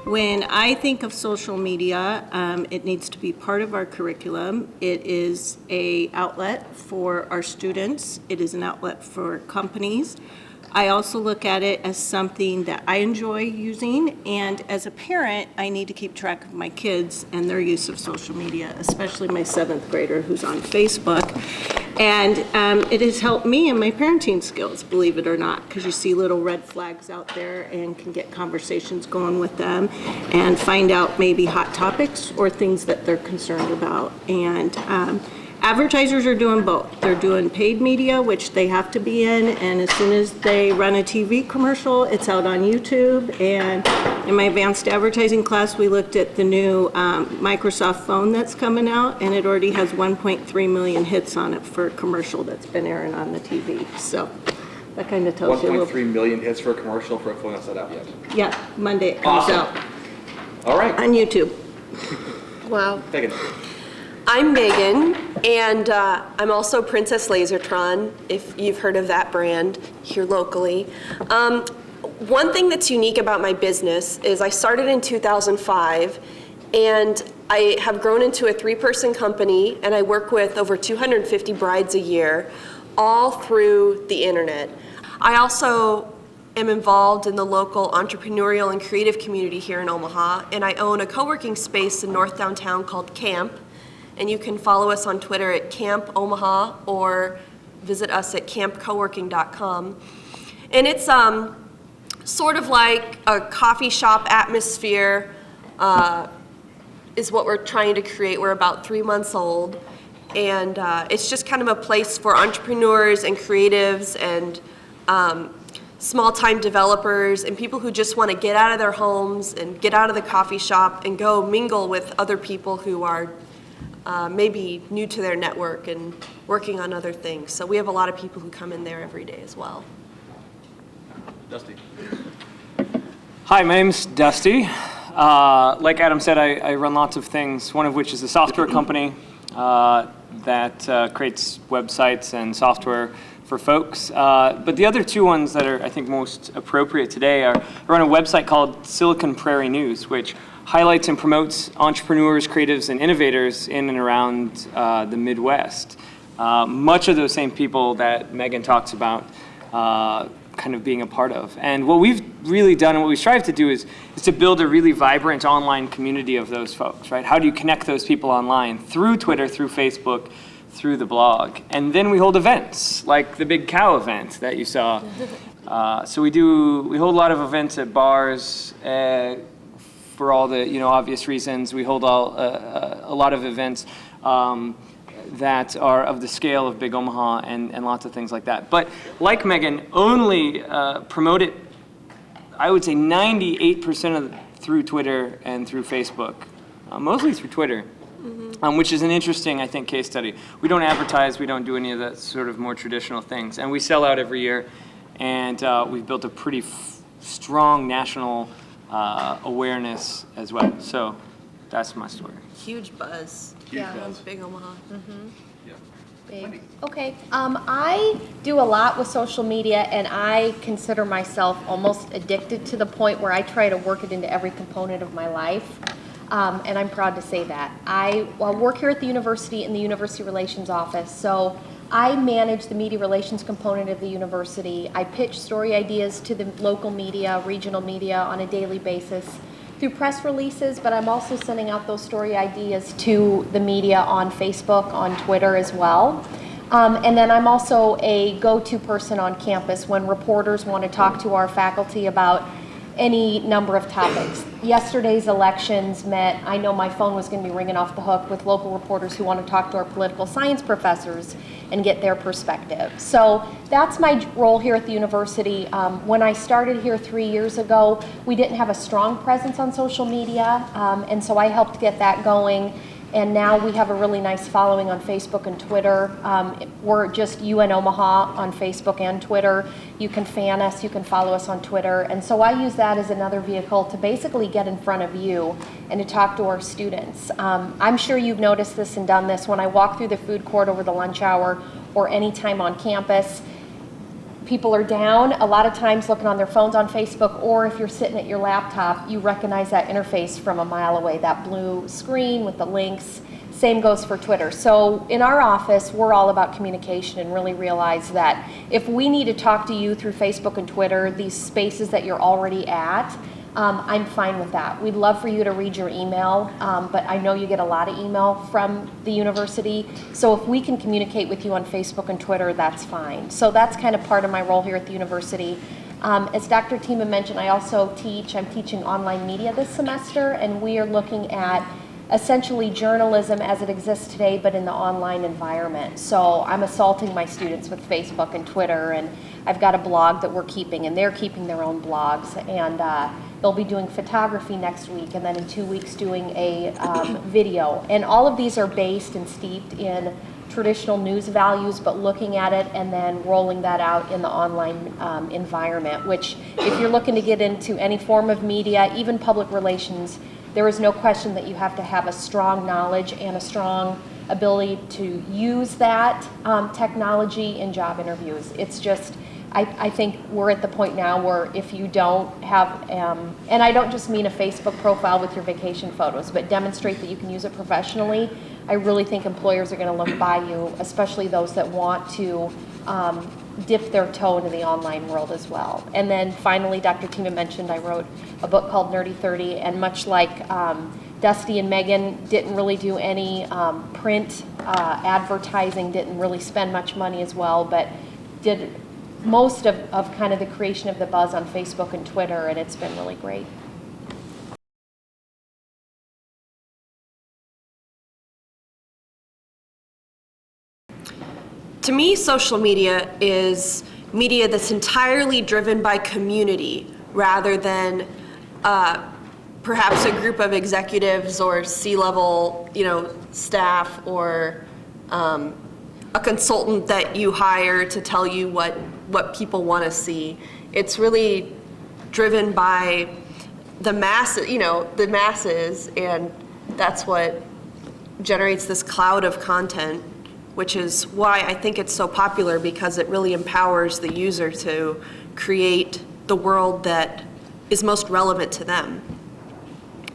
When I think of social media, it needs to be part of our curriculum. It is an outlet for our students. It is an outlet for companies. I also look at it as something that I enjoy using, and as a parent, I need to keep track of my kids and their use of social media, especially my 7th grader who's on Facebook. And it has helped me in my parenting skills, believe it or not, because you see little red flags out there and can get conversations going with them and find out maybe hot topics or things that they're concerned about. And advertisers are doing both. They're doing paid media, which they have to be in, and as soon as they run a TV commercial, it's out on YouTube. And in my advanced advertising class, we looked at the new Microsoft phone that's coming out, and it already has 1.3 million hits on it for a commercial that's been airing on the TV. So that kind of tells you a little. 1.3 million hits for a commercial for a phone that's not out yet. Yeah, Monday it comes Awesome. out All right. on YouTube. Wow. Megan. I'm Megan, and I'm also Princess Lasertron, if you've heard of that brand here locally. One thing that's unique about my business is I started in 2005, and I have grown into a 3-person company, and I work with over 250 brides a year, all through the internet. I also am involved in the local entrepreneurial and creative community here in Omaha, and I own a co-working space in North Downtown called Camp. And you can follow us on Twitter at Camp Omaha or visit us at campcoworking.com. And it's sort of like a coffee shop atmosphere is what we're trying to create. We're about 3 months old. And it's just kind of a place for entrepreneurs and creatives and small-time developers and people who just want to get out of their homes and get out of the coffee shop and go mingle with other people who are maybe new to their network and working on other things. So we have a lot of people who come in there every day as well. Dusty. Hi, my name's Dusty. Like Adam said, I run lots of things, one of which is a software company that creates websites and software for folks. But the other two ones that are, I think, most appropriate today are I run a website called Silicon Prairie News, which highlights and promotes entrepreneurs, creatives, and innovators in and around the Midwest. Much of those same people that Megan talks about kind of being a part of. And what we've really done and what we strive to do is to build a really vibrant online community of those folks, right? How do you connect those people online? Through Twitter, through Facebook, through the blog. And then we hold events, like the Big Cow event that you saw. So we hold a lot of events at bars, for all the obvious reasons. We hold a lot of events that are of the scale of Big Omaha and lots of things like that. But like Megan, only promote it, I would say 98% through Twitter and through Facebook, mostly through Twitter, which is an interesting, I think, case study. We don't advertise, we don't do any of that sort of more traditional things. And we sell out every year, and we've built a pretty strong national awareness as well. So that's my story. Huge buzz. Huge buzz. Big Omaha. Yeah. Big. Okay, I do a lot with social media, and I consider myself almost addicted to the point where I try to work it into every component of my life, and I'm proud to say that. I work here at the university in the University Relations Office, so I manage the media relations component of the university. I pitch story ideas to the local media, regional media on a daily basis through press releases, but I'm also sending out those story ideas to the media on Facebook, on Twitter as well. And then I'm also a go-to person on campus when reporters want to talk to our faculty about any number of topics. Yesterday's elections meant I know my phone was going to be ringing off the hook with local reporters who want to talk to our political science professors and get their perspective. So that's my role here at the university. When I started here 3 years ago, we didn't have a strong presence on social media, and so I helped get that going. And now we have a really nice following on Facebook and Twitter. We're just UN Omaha on Facebook and Twitter. You can fan us, you can follow us on Twitter. And so I use that as another vehicle to basically get in front of you and to talk to our students. I'm sure you've noticed this and done this when I walk through the food court over the lunch hour or any time on campus. people are down, a lot of times looking on their phones on Facebook, or if you're sitting at your laptop, you recognize that interface from a mile away, that blue screen with the links. Same goes for Twitter. So in our office, we're all about communication and really realize that if we need to talk to you through Facebook and Twitter, these spaces that you're already at, I'm fine with that. We'd love for you to read your email, but I know you get a lot of email from the university. So if we can communicate with you on Facebook and Twitter, that's fine. So that's kind of part of my role here at the university. As Dr. Tima mentioned, I also I'm teaching online media this semester, and we are looking at essentially journalism as it exists today, but in the online environment. So I'm assaulting my students with Facebook and Twitter, and I've got a blog that we're keeping, and they're keeping their own blogs, and they'll be doing photography next week, and then in 2 weeks doing a video. And all of these are based and steeped in traditional news values, but looking at it and then rolling that out in the online environment, which if you're looking to get into any form of media, even public relations, there is no question that you have to have a strong knowledge and a strong ability to use that technology in job interviews. It's just, I think we're at the point now where if you don't have, and I don't just mean a Facebook profile with your vacation photos, but demonstrate that you can use it professionally, I really think employers are going to look by you, especially those that want to dip their toe into the online world as well. And then finally, Dr. Tima mentioned I wrote a book called Nerdy 30, and much like Dusty and Megan didn't really do any print advertising, didn't really spend much money as well, but did most of kind of the creation of the buzz on Facebook and Twitter, and it's been really great. To me, social media is media that's entirely driven by community rather than perhaps a group of executives or C-level, staff or a consultant that you hire to tell you what people want to see. It's really driven by the masses, and that's what generates this cloud of content, which is why I think it's so popular, because it really empowers the user to create the world that is most relevant to them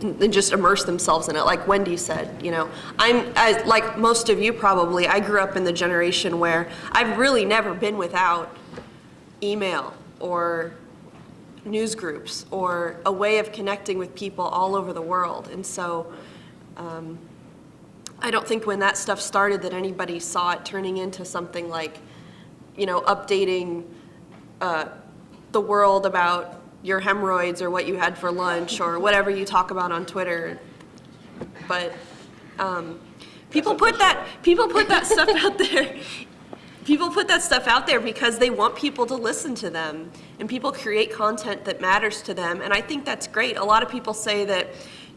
and just immerse themselves in it. Like Wendy said, like most of you probably, I grew up in the generation where I've really never been without email or news groups or a way of connecting with people all over the world. And so I don't think when that stuff started that anybody saw it turning into something like, updating the world about your hemorrhoids or what you had for lunch or whatever you talk about on Twitter. But people put that stuff out there. People put that stuff out there because they want people to listen to them, and people create content that matters to them, and I think that's great. A lot of people say that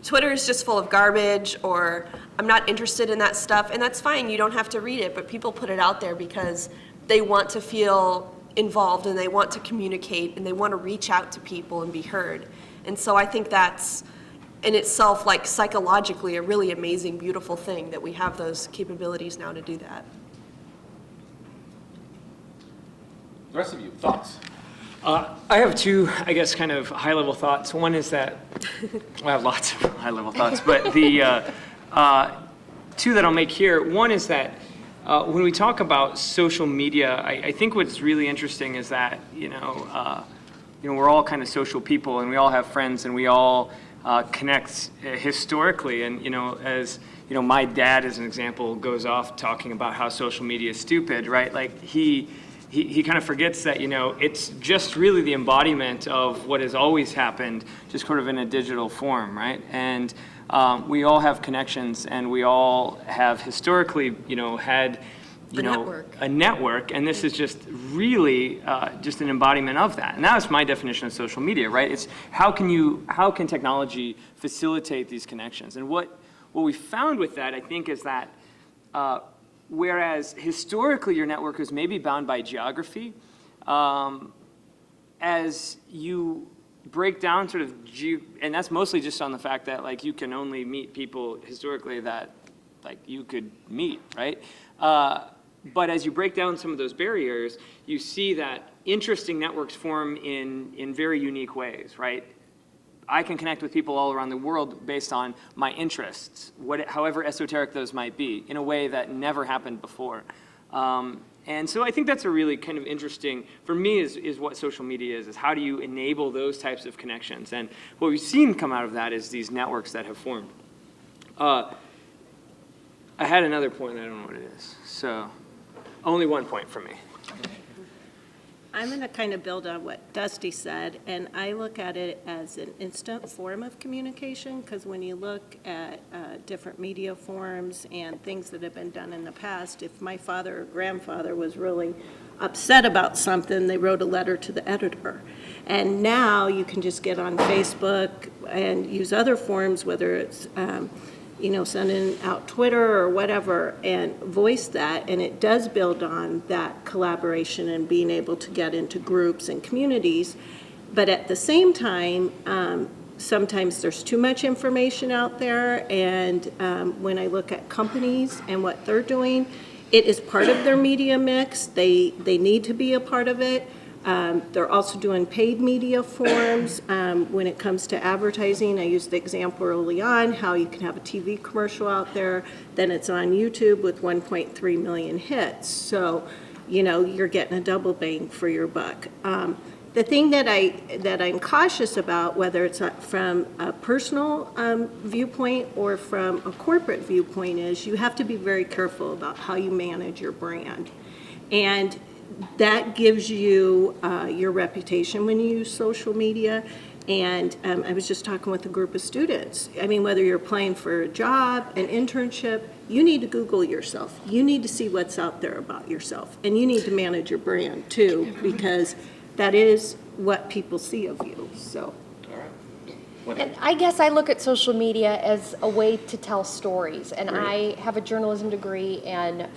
Twitter is just full of garbage, or I'm not interested in that stuff, and that's fine, you don't have to read it, but people put it out there because they want to feel involved and they want to communicate and they want to reach out to people and be heard. And so I think that's in itself, like psychologically, a really amazing, beautiful thing that we have those capabilities now to do that. The rest of you, thoughts? I have two, I guess, kind of high-level thoughts. One is that, I have lots of high-level thoughts, but the two that I'll make here, one is that when we talk about social media, I think what's really interesting is that, we're all kind of social people, and we all have friends, and we all connect historically. And, as, my dad, as an example, goes off talking about how social media is stupid, right? Like, he kind of forgets that, it's just really the embodiment of what has always happened, just sort of in a digital form, right? And we all have connections, and we all have historically, had, a network, and this is just really just an embodiment of that. And that's my definition of social media, right? It's how can technology facilitate these connections? And what we found with that, I think, is that whereas historically your network was maybe bound by geography, as you break down sort of, and that's mostly just on the fact that like you can only meet people historically that like you could meet, right? But as you break down some of those barriers, you see that interesting networks form in very unique ways, right? I can connect with people all around the world based on my interests, however esoteric those might be, in a way that never happened before. And so I think that's a really kind of interesting, for me, is what social media is how do you enable those types of connections? And what we've seen come out of that is these networks that have formed. I had another point, I don't know what it is. So only one point for me. I'm going to kind of build on what Dusty said, and I look at it as an instant form of communication, because when you look at different media forms and things that have been done in the past, if my father or grandfather was really upset about something, they wrote a letter to the editor. And now you can just get on Facebook and use other forms, whether it's sending out Twitter or whatever, and voice that, and it does build on that collaboration and being able to get into groups and communities. But at the same time, sometimes there's too much information out there, and when I look at companies and what they're doing, it is part of their media mix. They need to be a part of it. They're also doing paid media forms. When it comes to advertising, I used the example early on, how you can have a TV commercial out there, then it's on YouTube with 1.3 million hits. So, you're getting a double bang for your buck. The thing that I'm cautious about, whether it's from a personal viewpoint or from a corporate viewpoint, is you have to be very careful about how you manage your brand. And that gives you your reputation when you use social media. And I was just talking with a group of students. I mean, whether you're applying for a job, an internship, you need to Google yourself. You need to see what's out there about yourself. And you need to manage your brand too, because that is what people see of you. So. And I guess I look at social media as a way to tell stories. And I have a journalism degree and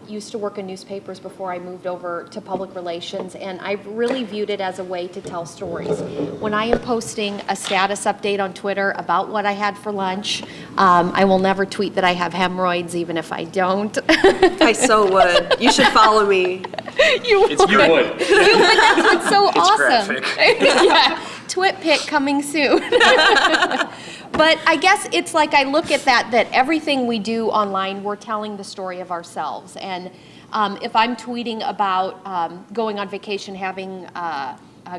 used to work in newspapers before I moved over to public relations. And I've really viewed it as a way to tell stories. When I am posting a status update on Twitter about what I had for lunch, I will never tweet that I have hemorrhoids, even if I don't. I so would. You should follow me. You would. That's what's so awesome. Graphic. Yeah. Twit pic coming soon. But I guess it's like I look at that everything we do online, we're telling the story of ourselves. And if I'm tweeting about going on vacation,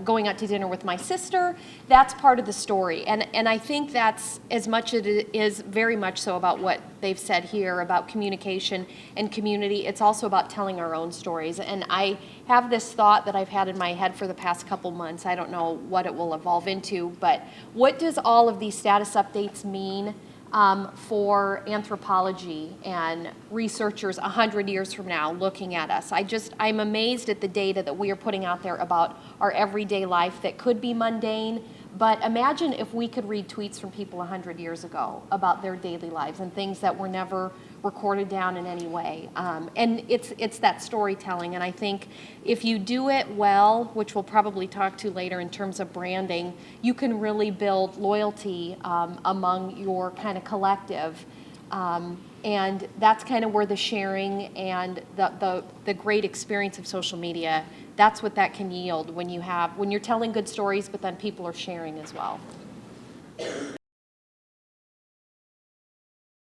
going out to dinner with my sister, that's part of the story. And I think that's as much as it is very much so about what they've said here about communication and community. It's also about telling our own stories. And I have this thought that I've had in my head for the past couple months. I don't know what it will evolve into, but what does all of these status updates mean for anthropology and researchers 100 years from now looking at us? I'm amazed at the data that we are putting out there about our everyday life that could be mundane, but imagine if we could read tweets from people 100 years ago about their daily lives and things that were never recorded down in any way. And it's that storytelling, and I think if you do it well, which we'll probably talk to later in terms of branding, you can really build loyalty among your kind of collective. And that's kind of where the sharing and the great experience of social media, that's what that can yield when you're telling good stories, but then people are sharing as well.